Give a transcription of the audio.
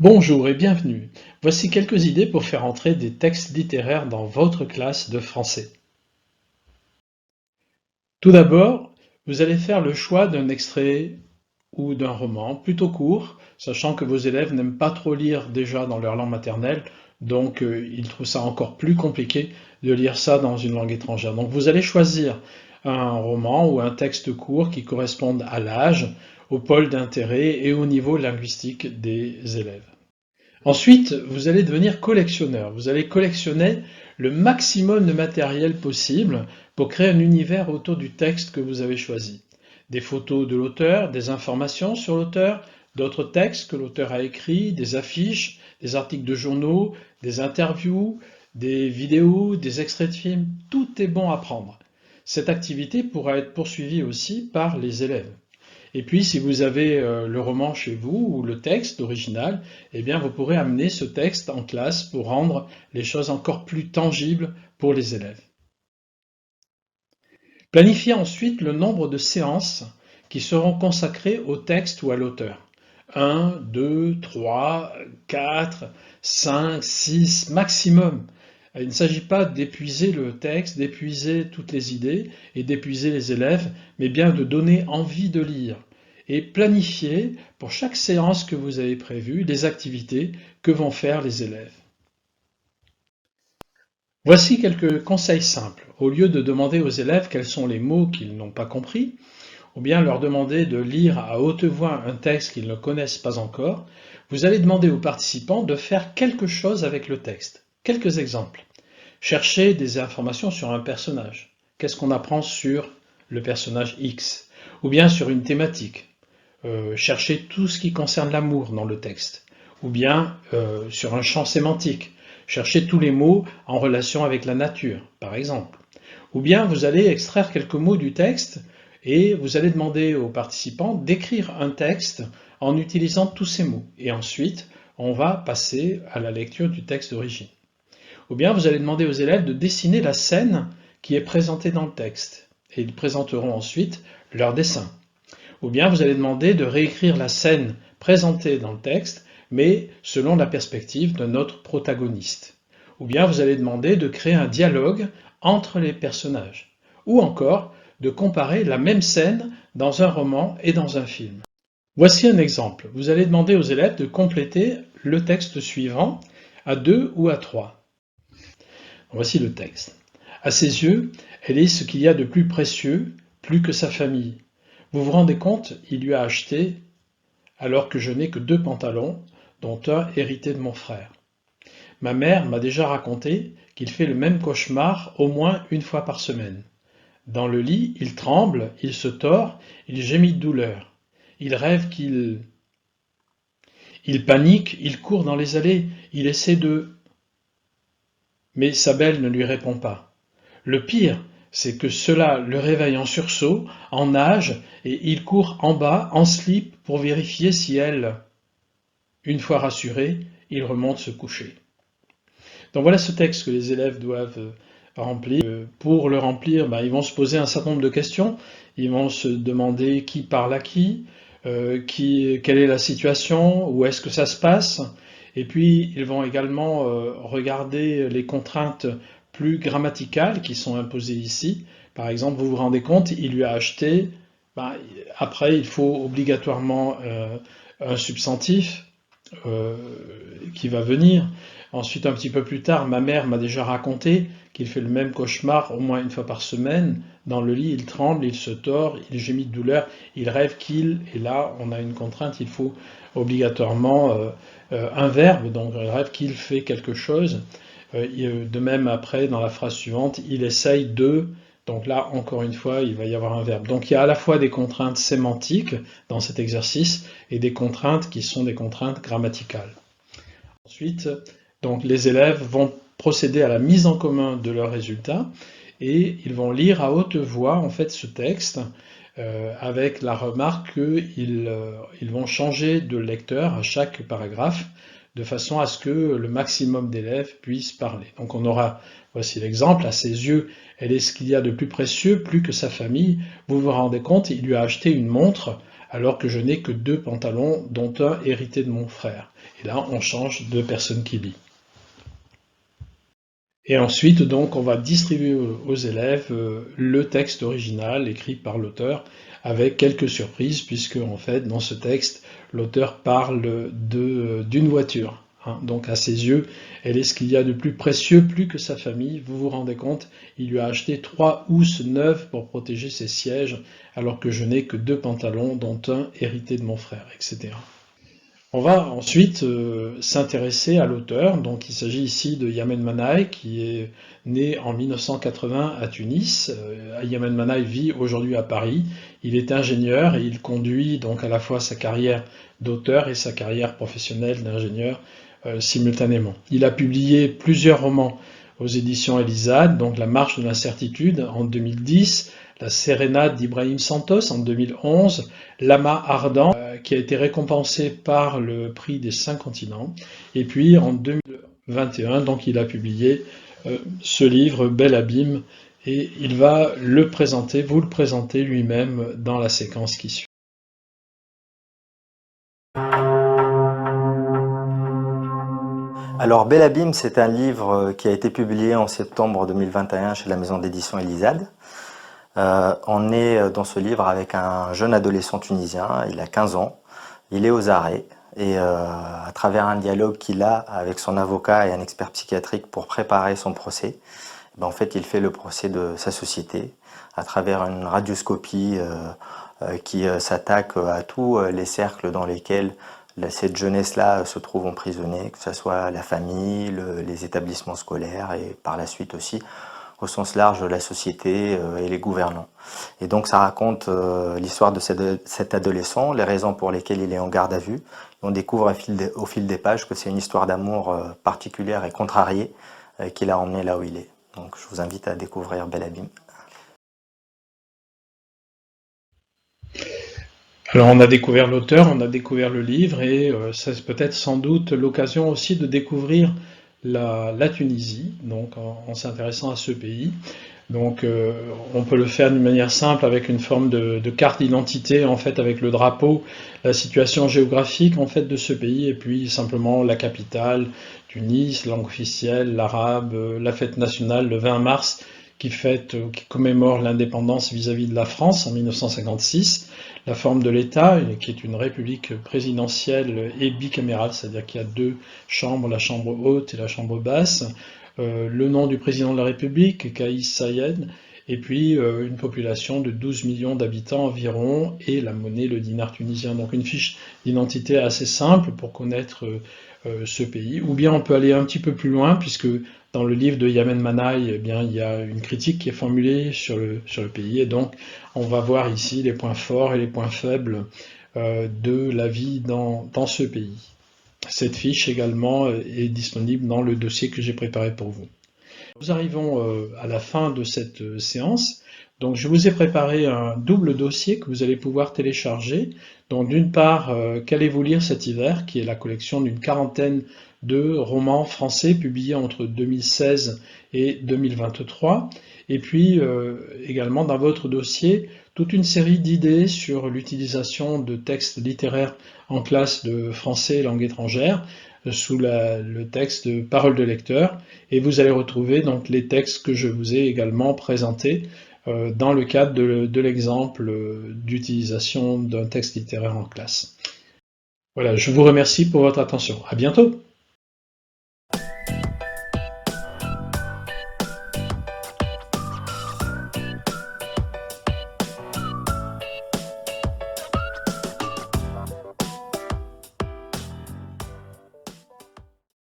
Bonjour et bienvenue. Voici quelques idées pour faire entrer des textes littéraires dans votre classe de français. Tout d'abord, vous allez faire le choix d'un extrait ou d'un roman plutôt court, sachant que vos élèves n'aiment pas trop lire déjà dans leur langue maternelle, donc ils trouvent ça encore plus compliqué de lire ça dans une langue étrangère. Donc vous allez choisir un roman ou un texte court qui corresponde à l'âge, au pôle d'intérêt et au niveau linguistique des élèves. Ensuite, vous allez devenir collectionneur. Vous allez collectionner le maximum de matériel possible pour créer un univers autour du texte que vous avez choisi. Des photos de l'auteur, des informations sur l'auteur, d'autres textes que l'auteur a écrits, des affiches, des articles de journaux, des interviews, des vidéos, des extraits de films. Tout est bon à prendre. Cette activité pourra être poursuivie aussi par les élèves. Et puis, si vous avez le roman chez vous ou le texte original, eh bien, vous pourrez amener ce texte en classe pour rendre les choses encore plus tangibles pour les élèves. Planifiez ensuite le nombre de séances qui seront consacrées au texte ou à l'auteur. 1, 2, 3, 4, 5, 6 maximum. Il ne s'agit pas d'épuiser le texte, d'épuiser toutes les idées et d'épuiser les élèves, mais bien de donner envie de lire et planifier pour chaque séance que vous avez prévue les activités que vont faire les élèves. Voici quelques conseils simples. Au lieu de demander aux élèves quels sont les mots qu'ils n'ont pas compris, ou bien leur demander de lire à haute voix un texte qu'ils ne connaissent pas encore, vous allez demander aux participants de faire quelque chose avec le texte. Quelques exemples. Chercher des informations sur un personnage. Qu'est-ce qu'on apprend sur le personnage X? Ou bien sur une thématique. Chercher tout ce qui concerne l'amour dans le texte. Ou bien sur un champ sémantique. Chercher tous les mots en relation avec la nature, par exemple. Ou bien vous allez extraire quelques mots du texte et vous allez demander aux participants d'écrire un texte en utilisant tous ces mots. Et ensuite, on va passer à la lecture du texte d'origine. Ou bien vous allez demander aux élèves de dessiner la scène qui est présentée dans le texte. Et ils présenteront ensuite leur dessin. Ou bien vous allez demander de réécrire la scène présentée dans le texte, mais selon la perspective de notre protagoniste. Ou bien vous allez demander de créer un dialogue entre les personnages. Ou encore de comparer la même scène dans un roman et dans un film. Voici un exemple. Vous allez demander aux élèves de compléter le texte suivant à 2 ou à 3. Voici le texte. À ses yeux, elle est ce qu'il y a de plus précieux, plus que sa famille. Vous vous rendez compte, il lui a acheté, alors que je n'ai que 2 pantalons, dont un hérité de mon frère. Ma mère m'a déjà raconté qu'il fait le même cauchemar au moins une fois par semaine. Dans le lit, il tremble, il se tord, il gémit de douleur. Il rêve qu'il... Il panique, il court dans les allées, il essaie de... Mais sa belle ne lui répond pas. Le pire, c'est que cela le réveille en sursaut, en nage, et il court en bas, en slip, pour vérifier si elle... Une fois rassuré, il remonte se coucher. Donc voilà ce texte que les élèves doivent remplir. Pour le remplir, ils vont se poser un certain nombre de questions. Ils vont se demander qui parle à qui, quelle est la situation, où est-ce que ça se passe. Et puis ils vont également regarder les contraintes plus grammaticales qui sont imposées ici. Par exemple, vous vous rendez compte, il lui a acheté, après il faut obligatoirement un substantif qui va venir. Ensuite, un petit peu plus tard, ma mère m'a déjà raconté qu'il fait le même cauchemar au moins une fois par semaine. Dans le lit, il tremble, il se tord, il gémit de douleur, il rêve qu'il, et là, on a une contrainte, il faut obligatoirement un verbe, donc il rêve qu'il fait quelque chose. De même, après, dans la phrase suivante, il essaye de... Donc là, encore une fois, il va y avoir un verbe. Donc il y a à la fois des contraintes sémantiques dans cet exercice et des contraintes qui sont des contraintes grammaticales. Ensuite, donc les élèves vont procéder à la mise en commun de leurs résultats et ils vont lire à haute voix en fait ce texte avec la remarque qu'ils vont changer de lecteur à chaque paragraphe de façon à ce que le maximum d'élèves puissent parler. Donc on aura, voici l'exemple, à ses yeux, elle est ce qu'il y a de plus précieux, plus que sa famille. Vous vous rendez compte, il lui a acheté une montre alors que je n'ai que 2 pantalons, dont un hérité de mon frère. Et là, on change de personne qui lit. Et ensuite, donc, on va distribuer aux élèves le texte original écrit par l'auteur, avec quelques surprises, puisque en fait, dans ce texte, l'auteur parle d'une voiture. Hein. Donc, à ses yeux, elle est ce qu'il y a de plus précieux, plus que sa famille. Vous vous rendez compte, il lui a acheté 3 housses neuves pour protéger ses sièges, alors que je n'ai que 2 pantalons, dont un hérité de mon frère, etc. On va ensuite s'intéresser à l'auteur. Donc, il s'agit ici de Yamen Manaï, qui est né en 1980 à Tunis. Yamen Manaï vit aujourd'hui à Paris. Il est ingénieur et il conduit donc à la fois sa carrière d'auteur et sa carrière professionnelle d'ingénieur simultanément. Il a publié plusieurs romans aux éditions Elisade, donc La Marche de l'incertitude en 2010, La Sérénade d'Ibrahim Santos en 2011, L'amas ardent qui a été récompensé par le prix des 5 continents, et puis en 2021, donc il a publié ce livre Bel Abîme, et il va le présenter, vous le présenter lui-même dans la séquence qui suit. Alors, Bel Abîme, c'est un livre qui a été publié en septembre 2021 chez la maison d'édition Elisade. On est dans ce livre avec un jeune adolescent tunisien, il a 15 ans, il est aux arrêts et à travers un dialogue qu'il a avec son avocat et un expert psychiatrique pour préparer son procès, en fait il fait le procès de sa société à travers une radioscopie qui s'attaque à tous les cercles dans lesquels cette jeunesse-là se trouve emprisonnée, que ce soit la famille, les établissements scolaires et par la suite aussi au sens large la société et les gouvernants. Et donc ça raconte l'histoire de cet adolescent, les raisons pour lesquelles il est en garde à vue. Et on découvre au fil des pages que c'est une histoire d'amour particulière et contrariée qui l'a emmené là où il est. Donc je vous invite à découvrir Bel Abîme. Alors on a découvert l'auteur, on a découvert le livre, et c'est peut-être sans doute l'occasion aussi de découvrir la Tunisie, donc en s'intéressant à ce pays. Donc on peut le faire d'une manière simple avec une forme de carte d'identité, en fait, avec le drapeau, la situation géographique en fait de ce pays, et puis simplement la capitale, Tunis, langue officielle, l'arabe, la fête nationale le 20 mars qui commémore l'indépendance vis-à-vis de la France en 1956, la forme de l'État, qui est une république présidentielle et bicamérale, c'est-à-dire qu'il y a 2 chambres, la chambre haute et la chambre basse, le nom du président de la République, Kais Saied, et puis une population de 12 millions d'habitants environ, et la monnaie, le dinar tunisien. Donc une fiche d'identité assez simple pour connaître ce pays. Ou bien on peut aller un petit peu plus loin, puisque dans le livre de Yamen Manaï, eh bien, il y a une critique qui est formulée sur le pays, et donc on va voir ici les points forts et les points faibles de la vie dans ce pays. Cette fiche également est disponible dans le dossier que j'ai préparé pour vous. Nous arrivons à la fin de cette séance. Donc je vous ai préparé un double dossier que vous allez pouvoir télécharger. Donc d'une part, Qu'allez-vous lire cet hiver, qui est la collection d'une quarantaine de romans français publiés entre 2016 et 2023. Et puis également dans votre dossier, toute une série d'idées sur l'utilisation de textes littéraires en classe de français et langue étrangère, sous le texte de Paroles de lecteur, et vous allez retrouver donc les textes que je vous ai également présentés dans le cadre de l'exemple d'utilisation d'un texte littéraire en classe. Voilà, je vous remercie pour votre attention. À bientôt.